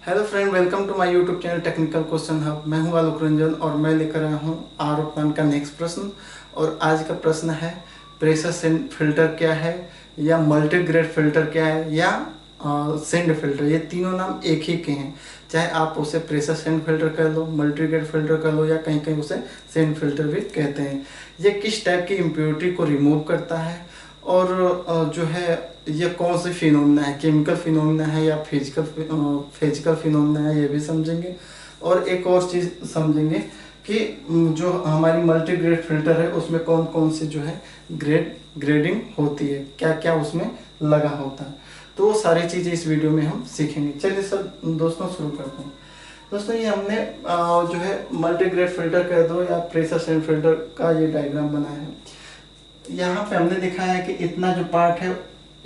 Hello friend, welcome to my YouTube channel Technical Question Hub. मैं हूं आलोक रंजन और मैं लेकर आया हूं आर ओ प्लान का नेक्स्ट प्रश्न। और आज का प्रश्न है प्रेशर सेंड फिल्टर क्या है, या मल्टीग्रेड फिल्टर क्या है, या सेंड फिल्टर। ये तीनों नाम एक ही के हैं, चाहे आप उसे प्रेशर सेंड फिल्टर कह लो, मल्टीग्रेड फिल्टर कह लो, या कहीं कहीं उसे सेंड फिल्टर भी कहते हैं। ये किस टाइप की इम्प्योरिटी को रिमूव करता है, और जो है ये कौन सी फिनोमिना है, केमिकल फिनोमिना है या फिजिकल फिनोमिना है, ये भी समझेंगे। और एक और चीज़ समझेंगे कि जो हमारी मल्टीग्रेड फिल्टर है उसमें कौन कौन सी जो है ग्रेडिंग होती है, क्या क्या उसमें लगा होता है। तो वो सारी चीज़ें इस वीडियो में हम सीखेंगे। चलिए सर दोस्तों शुरू करते हैं। दोस्तों ये हमने जो है मल्टीग्रेड फिल्टर कह दो या प्रेशर सेंड फिल्टर का ये डायग्राम बनाया है। यहाँ पे हमने दिखाया है कि इतना जो पार्ट है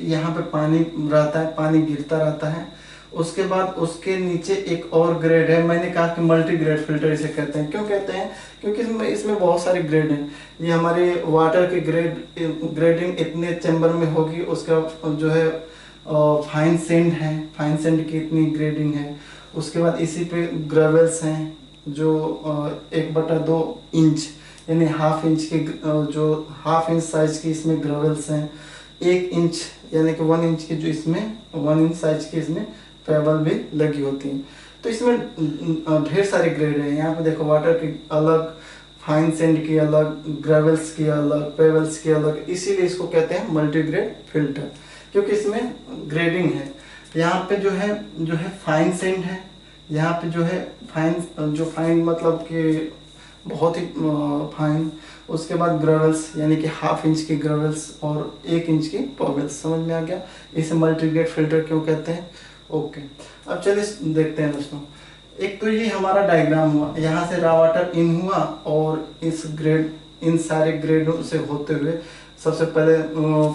यहाँ पे पानी रहता है, पानी गिरता रहता है। उसके बाद उसके नीचे एक और ग्रेड है। मैंने कहा कि मल्टी ग्रेड फिल्टर इसे कहते हैं। क्यों कहते हैं? क्योंकि इसमें बहुत सारे ग्रेड हैं। ये हमारे वाटर के ग्रेडिंग इतने चैम्बर में होगी। उसका जो है फाइन सेंड है, फाइन सेंड की इतनी ग्रेडिंग है। उसके बाद इसी पे ग्रेवल्स हैं जो 1/2 इंच यानी हाफ इंच के, जो हाफ इंच साइज की इसमें ग्रेवल्स हैं। 1 इंच यानी कि 1 इंच की जो इसमें 1 इंच साइज की इसमें पेबल भी लगी होती हैं। तो इसमें ढेर सारे ग्रेड हैं। यहाँ पे देखो वाटर की अलग, फाइन सैंड की अलग, ग्रेवल्स की अलग, पेबल्स की अलग। इसीलिए इसको कहते हैं मल्टीग्रेड फिल्टर, क्योंकि इसमें ग्रेडिंग है। यहाँ पे जो है फाइन सैंड है। यहाँ पे जो है फाइन मतलब कि बहुत ही फाइन। उसके बाद ग्रेवल्स यानी कि हाफ इंच की ग्रेवल्स और 1 इंच की पेबल्स। समझ में आ गया इसे मल्टीग्रेड फिल्टर क्यों कहते हैं। ओके, अब चलिए देखते हैं दोस्तों। एक तो ये हमारा डायग्राम हुआ, यहाँ से रॉ वाटर इन हुआ और इन सारे ग्रेडों से होते हुए सबसे पहले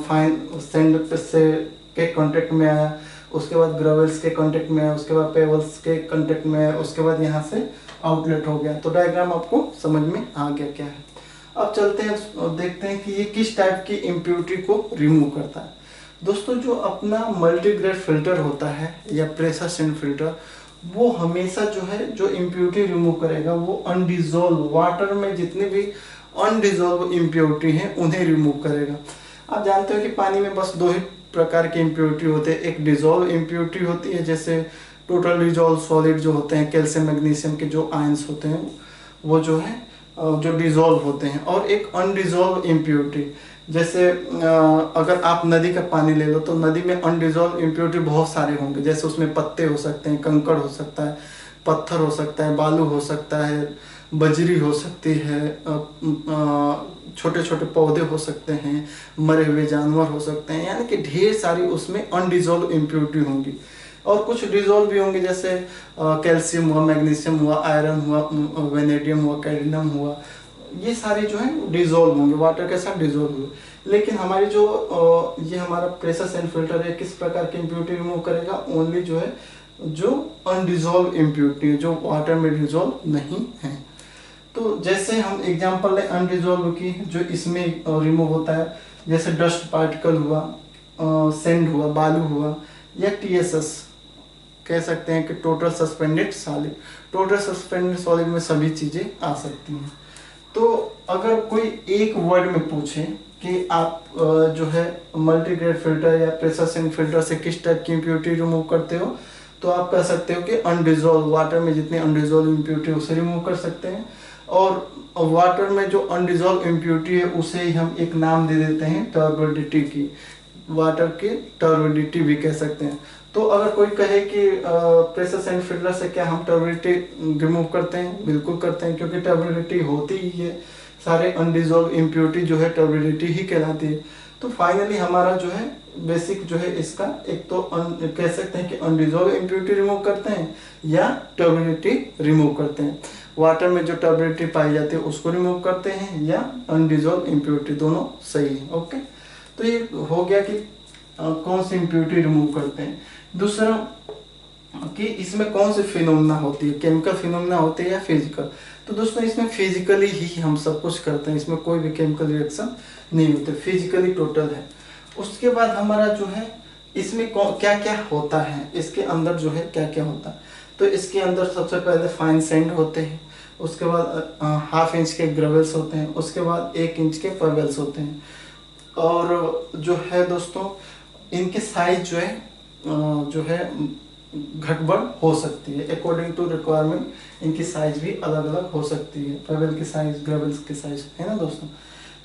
फाइन सैंड से के कांटेक्ट में आया। उसके बाद ग्रेवल्स के कांटेक्ट में आया। उसके बाद पेबल्स के कांटेक्ट में आया। उसके बाद यहाँ से आउटलेट हो गया। तो डायग्राम आपको समझ में आ गया क्या है। अब चलते हैं देखते हैं कि ये किस टाइप की इम्प्योरिटी को रिमूव करता है। दोस्तों जो अपना मल्टीग्रेड फिल्टर होता है या प्रेशर सेंड फिल्टर, वो हमेशा जो इम्प्योरिटी रिमूव करेगा वो अनडिजोल्व वाटर में जितनी भी अनडिजोल्व इम्प्योरिटी हैं उन्हें रिमूव करेगा। आप जानते हो कि पानी में बस 2 ही प्रकार की इम्प्योरिटी होते हैं। एक डिजोल्व इम्प्योरिटी होती है, जैसे टोटल डिजोल्व सॉलिड जो होते हैं, कैल्शियम मैग्नीशियम के जो आयंस होते हैं वो जो डिजोल्व होते हैं। और एक अनडिजोल्व इम्प्योरिटी, जैसे अगर आप नदी का पानी ले लो तो नदी में अनडिजोल्व इम्प्योरिटी बहुत सारे होंगे। जैसे उसमें पत्ते हो सकते हैं, कंकड़ हो सकता है, पत्थर हो सकता है, बालू हो सकता है, बजरी हो सकती है, छोटे छोटे पौधे हो सकते हैं, मरे हुए जानवर हो सकते हैं। यानी कि ढेर सारी उसमें अनडिजोल्व इम्प्योरिटी होंगी। और कुछ डिजोल्व भी होंगे, जैसे कैल्शियम हुआ, मैग्नीशियम हुआ, आयरन हुआ, वेनेडियम हुआ, कैडमियम हुआ। ये सारे जो है डिजोल्व होंगे, वाटर के साथ डिजोल्व हुए। लेकिन हमारी ये हमारा प्रेशर सेंड फिल्टर है, किस प्रकार की इम्प्योरिटी रिमूव करेगा? ओनली जो अनडिजोल्व इम्प्योरिटी है, जो वाटर में डिजोल्व नहीं है। तो जैसे हम एग्जांपल लें अनडिजोल्व की, जो इसमें रिमूव होता है, जैसे डस्ट पार्टिकल हुआ, सैंड हुआ, बालू हुआ, या TSS कह सकते हैं कि total suspended solid. Total suspended solid में सभी चीजें आ सकती हैं। तो अगर कोई एक वर्ड में पूछे कि आप जो है मल्टीग्रेड फिल्टर या प्रेशर सेंड फिल्टर से किस टाइप की इम्प्योरिटी रिमूव करते हो, तो आप कह सकते हो कि अनडिजोल्व वाटर में जितनी अनडिजोल्व इम्प्योरिटी उसे रिमूव कर सकते हैं। और वाटर में जो अनडिजोल्व इम्प्योरिटी है उसे ही हम एक नाम दे देते हैं टर्बिडिटी की। वाटर की टर्बिडिटी भी कह सकते हैं। तो अगर कोई कहे कि प्रेशर सेंड फिल्टर से क्या हम टर्बिडिटी रिमूव करते हैं? बिल्कुल करते हैं, क्योंकि टर्बिडिटी होती ही है। सारे अनडिजोल्व इम्प्योरिटी जो है टर्बिडिटी ही कहलाती है। तो फाइनली हमारा जो है बेसिक जो है इसका एक तो कह सकते हैं कि अनडिजोल्व इम्प्योरिटी रिमूव करते हैं या टर्बिडिटी रिमूव करते हैं। वाटर में जो टर्बिडिटी पाई जाती है उसको रिमूव करते हैं या अनडिजोल्व इम्प्योरिटी, दोनों सही है। ओके, तो ये हो गया कि कौन सी इम्प्योरिटी रिमूव करते हैं। दूसरा कि इसमें कौन सी फिनोमिना होती है, केमिकल फिनोमिना होती है या फिजिकल। तो दोस्तों इसमें फिजिकली ही हम सब कुछ करते हैं, इसमें कोई भी केमिकल रिएक्शन नहीं होते, फिजिकली टोटल है। उसके बाद हमारा जो है इसमें क्या क्या होता है, इसके अंदर जो है क्या क्या होता है। तो इसके अंदर सबसे पहले फाइन सैंड होते हैं, उसके बाद 1/2 इंच के ग्रेवल्स होते हैं, उसके बाद 1 इंच के पेबल्स होते हैं। और जो है दोस्तों इनके साइज जो है घटबढ़ हो सकती है, अकॉर्डिंग टू रिक्वायरमेंट इनकी साइज भी अलग अलग हो सकती है, पेबल की साइज, ग्रेवल्स की साइज, है ना दोस्तों।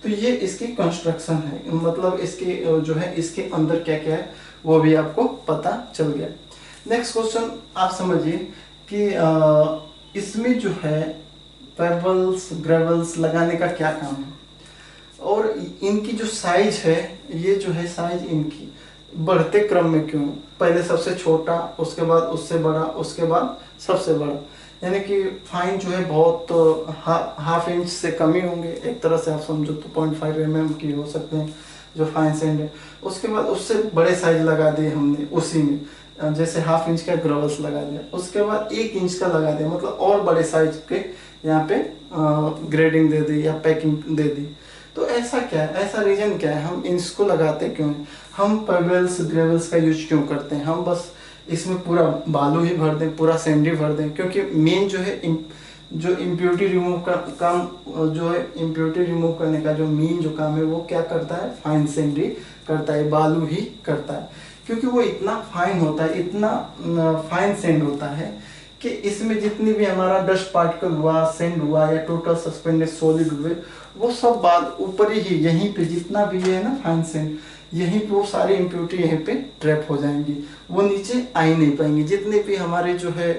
तो ये इसकी कंस्ट्रक्शन है, मतलब इसके जो है इसके अंदर क्या क्या है वो भी आपको पता चल गया। नेक्स्ट क्वेश्चन आप समझिए कि इसमें जो है पेबल्स ग्रेवल्स लगाने का क्या काम है, और इनकी जो साइज है, ये जो है साइज इनकी बढ़ते क्रम में क्यों, पहले सबसे छोटा, उसके बाद उससे बड़ा, उसके बाद सबसे बड़ा, यानी कि फाइन जो है बहुत 1/2 इंच से कम ही होंगे, एक तरह से आप समझो तो 0.5 mm की हो सकते हैं जो फाइन सैंड है। उसके बाद उससे बड़े साइज लगा दिए हमने उसी में, जैसे 1/2 इंच का ग्रेवल्स लगा दिया, उसके बाद 1 इंच का लगा दिया, मतलब और बड़े साइज के यहाँ पे ग्रेडिंग दे दी या पैकिंग दे दी। तो ऐसा क्या है, ऐसा रीजन क्या है, हम इसको लगाते क्यों हैं, हम पेबल्स ग्रेवल्स का यूज क्यों करते हैं, हम बस इसमें पूरा बालू ही भर दें, पूरा सैंड ही भर दें, क्योंकि मेन जो है जो इम्प्योरिटी रिमूव का काम, जो है इम्प्योरिटी रिमूव करने का जो मेन जो काम है वो क्या करता है, फाइन सैंड ही करता है, बालू ही करता है, क्योंकि वो इतना फाइन होता है, इतना फाइन सैंड होता है कि इसमें जितनी भी हमारा डस्ट पार्टिकल हुआ, सैंड हुआ या टोटल सस्पेंडेड सॉलिड हुए, वो सब बात ऊपर ही यहीं पे जितना भी है ना फाइन सैंड, यहीं पे वो सारी इम्प्योरिटी यहीं पे ट्रैप हो जाएंगी, वो नीचे आ ही नहीं पाएंगी। जितने भी हमारे जो है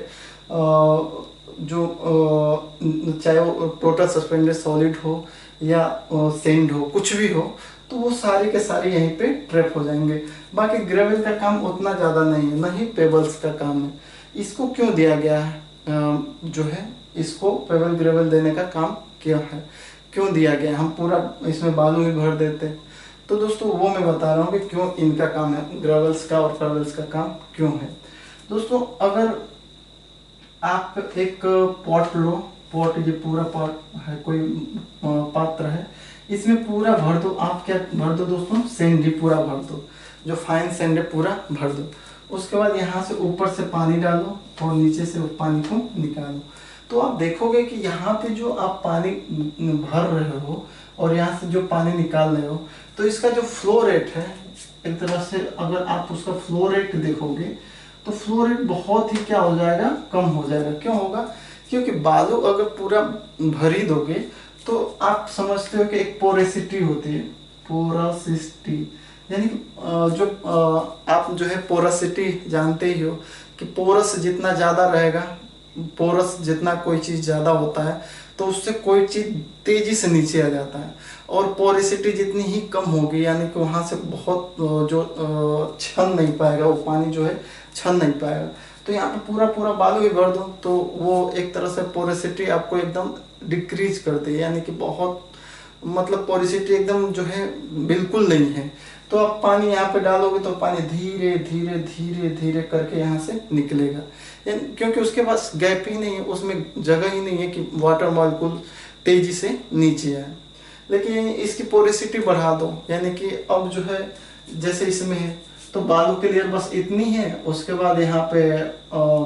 चाहे वो टोटल सस्पेंडेड सॉलिड हो या सैंड हो, कुछ भी हो, तो वो सारे के सारे यहीं पे ट्रैप हो जाएंगे। बाकी ग्रेवल का काम उतना ज़्यादा नहीं है, ना ही पेबल्स का काम है। इसको क्यों दिया गया है, जो है इसको पेबल ग्रेवल देने का काम क्या है, क्यों दिया गया, हम पूरा इसमें बालू ही भर देते। तो दोस्तों वो मैं बता रहा हूँ कि क्यों इनका काम है, ग्रेवल्स का और पेबल्स का काम क्यों है। दोस्तों अगर आप एक पॉट लो, पॉट ये पूरा पॉट है, कोई पात्र है, इसमें पूरा भर दो, आप क्या भर दो दोस्तों, सैंड ही पूरा भर दो, जो फाइन सैंड है पूरा भर दो। उसके बाद यहाँ से ऊपर से पानी डालो और नीचे से उस पानी को निकालो, तो आप देखोगे कि यहाँ पे जो आप पानी भर रहे हो और यहाँ से जो पानी निकाल रहे हो, तो इसका जो फ्लो रेट है, एक तरह से अगर आप उसका फ्लो रेट देखोगे तो फ्लो रेट बहुत ही क्या हो जाएगा, कम हो जाएगा। क्यों होगा, क्योंकि बालू अगर पूरा भर ही दोगे तो आप समझते हो कि एक पोरेसिटी होती है, पोरोसिटी, यानी कि जो आप जो है पोरसिटी जानते ही हो कि पोरस जितना ज़्यादा रहेगा, पोरस जितना कोई चीज़ ज़्यादा होता है तो उससे कोई चीज़ तेज़ी से नीचे आ जाता है, और पोरिसिटी जितनी ही कम होगी यानी कि वहाँ से बहुत जो छन नहीं पाएगा, वो पानी जो है छन नहीं पाएगा। तो यहाँ पे पूरा पूरा बालू ही भर दो तो वो एक तरह से पोरिसिटी आपको एकदम डिक्रीज करती है, यानी कि बहुत मतलब पोरिसिटी एकदम जो है बिल्कुल नहीं है। तो आप पानी यहाँ पे डालोगे तो पानी धीरे धीरे धीरे धीरे करके यहाँ से निकलेगा, क्योंकि उसके पास गैप ही नहीं है, उसमें जगह ही नहीं है कि वाटर मॉलिक्यूल तेजी से नीचे आए। लेकिन इसकी पोरिसिटी बढ़ा दो, यानी कि अब जो है जैसे इसमें है तो बालू के लेयर बस इतनी है, उसके बाद यहाँ पे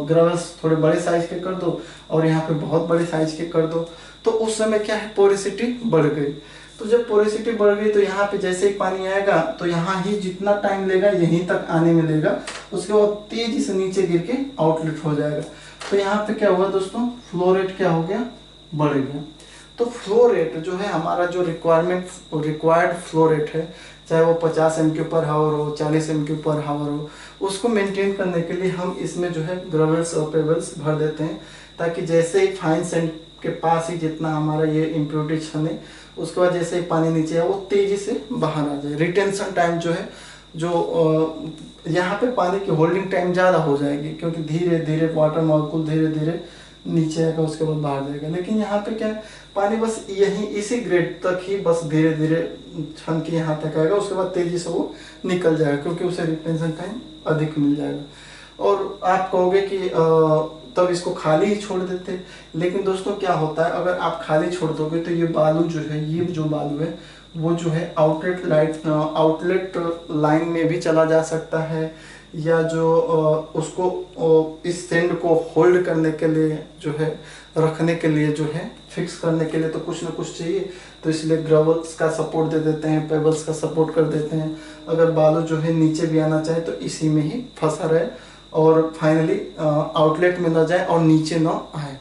ग्रेवल्स थोड़े बड़े साइज के कर दो और यहाँ पे बहुत बड़े साइज के कर दो, तो उस समय क्या है पोरिसिटी बढ़ गई। तो जब पोरिसिटी बढ़ गई तो यहाँ पे जैसे ही पानी आएगा तो यहाँ ही जितना टाइम लेगा यहीं तक आने में लेगा, उसके बाद तेजी से नीचे गिर के आउटलेट हो जाएगा। तो यहाँ पे क्या हुआ दोस्तों, फ्लो रेट क्या हो गया, बढ़ गया। तो फ्लो रेट जो है हमारा जो रिक्वायर्ड फ्लो रेट है, चाहे वो 50 MQ पर हावर हो, 40 MQ पर हावर हो, उसको मेंटेन करने के लिए हम इसमें जो है ग्रेवल्स और पेबल्स भर देते हैं, ताकि जैसे ही फाइन सैंड के पास ही जितना हमारा ये इम्प्योरिटी छने, उसके बाद जैसे ही पानी नीचे है वो तेजी से बाहर आ जाए। रिटेंशन टाइम जो है, जो यहाँ पे पानी की होल्डिंग टाइम ज़्यादा हो जाएगी, क्योंकि धीरे धीरे वाटर मॉलिक्यूल धीरे धीरे नीचे आएगा, उसके बाद बाहर जाएगा। लेकिन यहाँ पे क्या है, पानी बस यहीं इसी ग्रेड तक ही बस धीरे धीरे छन के यहाँ तक आएगा, उसके बाद तेजी से वो निकल जाएगा, क्योंकि उसे रिटेंशन टाइम अधिक मिल जाएगा। और आप कहोगे कि तब इसको खाली ही छोड़ देते, लेकिन दोस्तों क्या होता है, अगर आप खाली छोड़ दोगे तो ये बालू जो है, ये जो बालू है वो जो है आउटलेट लाइन में भी चला जा सकता है, या जो उसको इस सेंड को होल्ड करने के लिए जो है, रखने के लिए जो है, फिक्स करने के लिए तो कुछ ना कुछ चाहिए। तो इसलिए ग्रेवल्स का सपोर्ट दे देते हैं, पेबल्स का सपोर्ट कर देते हैं, अगर बालू जो है नीचे भी आना चाहे तो इसी में ही फंसा रहे और फाइनली आउटलेट में ना जाए और नीचे ना आए।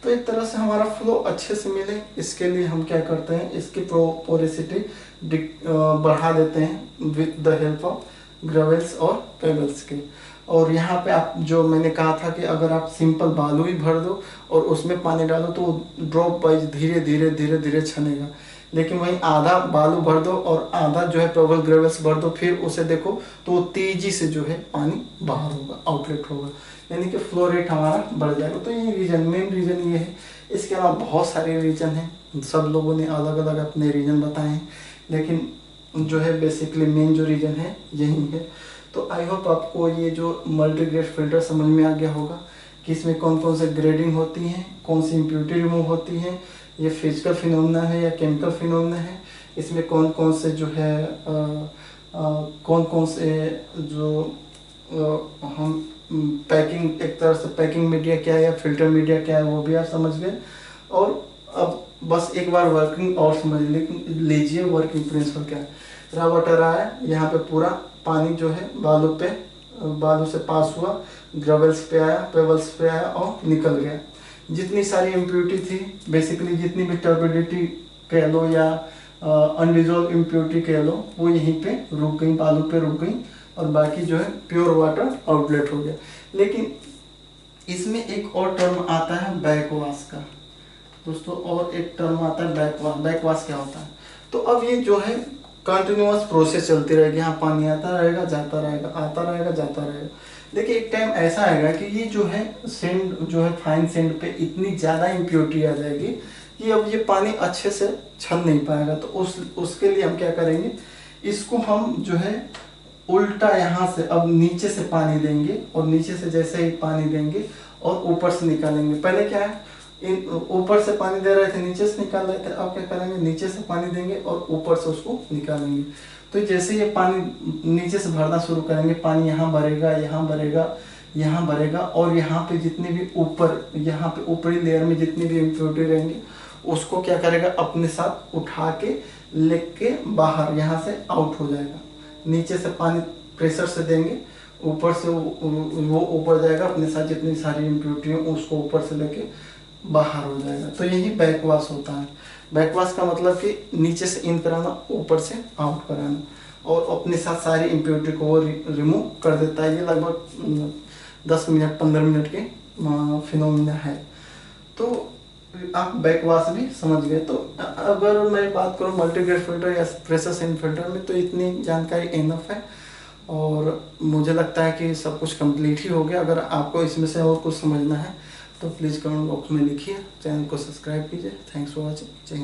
तो एक तरह से हमारा फ्लो अच्छे से मिले, इसके लिए हम क्या करते हैं, इसकी पोरोसिटी बढ़ा देते हैं with the help of gravels और पेबल्स के। और यहाँ पे आप जो मैंने कहा था कि अगर आप सिंपल बालू ही भर दो और उसमें पानी डालो तो ड्रॉप वाइज धीरे धीरे धीरे धीरे छनेगा, लेकिन वहीं आधा बालू भर दो और आधा जो है पेबल ग्रेवल्स भर दो, फिर उसे देखो तो वो तेजी से जो है पानी बाहर होगा, आउटलेट होगा, यानी कि फ्लो रेट हमारा बढ़ जाएगा। तो ये रीजन, मेन रीजन ये है। इसके अलावा बहुत सारे रीजन हैं, सब लोगों ने अलग अलग अपने रीजन बताए हैं, लेकिन जो है बेसिकली मेन जो रीजन है यही है। तो आई होप आपको ये जो मल्टी ग्रेड फिल्टर समझ में आ गया होगा कि इसमें कौन कौन से ग्रेडिंग होती हैं, कौन सी इम्प्योरिटी रिमूव होती हैं, ये फिजिकल फिनोमेना है या केमिकल फिनोमेना है, इसमें कौन कौन से जो है कौन कौन से जो हम पैकिंग, एक तरह से पैकिंग मीडिया क्या है या फिल्टर मीडिया क्या है वो भी आप समझ गए। और अब बस एक बार वर्किंग और समझ लीजिए वर्किंग प्रिंसिपल क्या है। रॉ वाटर आया, यहाँ पे पूरा पानी जो है बालू से पास हुआ, ग्रेवल्स पे आया, पेबल्स पे आया और निकल गया। जितनी सारी इम्प्योरिटी थी, बेसिकली जितनी भी टर्बिडिटी कह लो या अनडिजोल्व इम्प्योरिटी कह लो, वो यहीं पे रुक गई, बालू पे रुक गई और बाकी जो है प्योर वाटर आउटलेट हो गया। लेकिन इसमें एक और टर्म आता है बैकवाश का दोस्तों, और एक टर्म आता है बैकवाश। बैकवाश क्या होता है? तो अब ये जो है कंटिन्यूअस प्रोसेस चलती रहेगी, यहाँ पानी आता रहेगा जाता रहेगा, आता रहेगा जाता रहेगा। देखिए एक टाइम ऐसा आएगा कि ये जो है सेंड जो है फाइन सेंड पे इतनी ज़्यादा इम्प्योरिटी आ जाएगी कि अब ये पानी अच्छे से छन नहीं पाएगा। तो उसके लिए हम क्या करेंगे, इसको हम जो है उल्टा यहाँ से अब नीचे से पानी देंगे और नीचे से जैसे ही पानी देंगे और ऊपर से निकालेंगे। पहले क्या है, ऊपर से पानी दे रहे थे नीचे से निकाल रहे थे, अब क्या करेंगे, नीचे से पानी देंगे और ऊपर से उसको निकालेंगे। तो जैसे ये पानी नीचे से भरना शुरू करेंगे, पानी यहाँ भरेगा, यहाँ भरेगा, यहाँ भरेगा और यहाँ पे जितनी भी ऊपर, यहाँ पे ऊपरी लेयर में जितनी भी इम्प्योरिटी रहेंगी उसको क्या करेगा, अपने साथ उठा के लेके बाहर यहाँ से आउट हो जाएगा। नीचे से पानी प्रेशर से देंगे, ऊपर से वो ऊपर जाएगा, अपने साथ जितनी सारी इम्प्योरिटी है उसको ऊपर से लेके बाहर हो जाएगा। तो यही बैकवाश होता है। बैकवाश का मतलब कि नीचे से इन कराना, ऊपर से आउट कराना, और अपने साथ सारी इम्प्योरिटी को वो रिमूव कर देता है। ये लगभग 10 मिनट 15 मिनट के फिनोमिना है। तो आप बैकवाश भी समझ गए। तो अगर मैं बात करूँ मल्टीग्रेड फिल्टर या प्रेशर सेंड फिल्टर में, तो इतनी जानकारी इनफ है और मुझे लगता है कि सब कुछ कंप्लीट ही हो गया। अगर आपको इसमें से और कुछ समझना है तो प्लीज़ कमेंट बॉक्स में लिखिए, चैनल को सब्सक्राइब कीजिए। Thanks for watching. जय हिंद।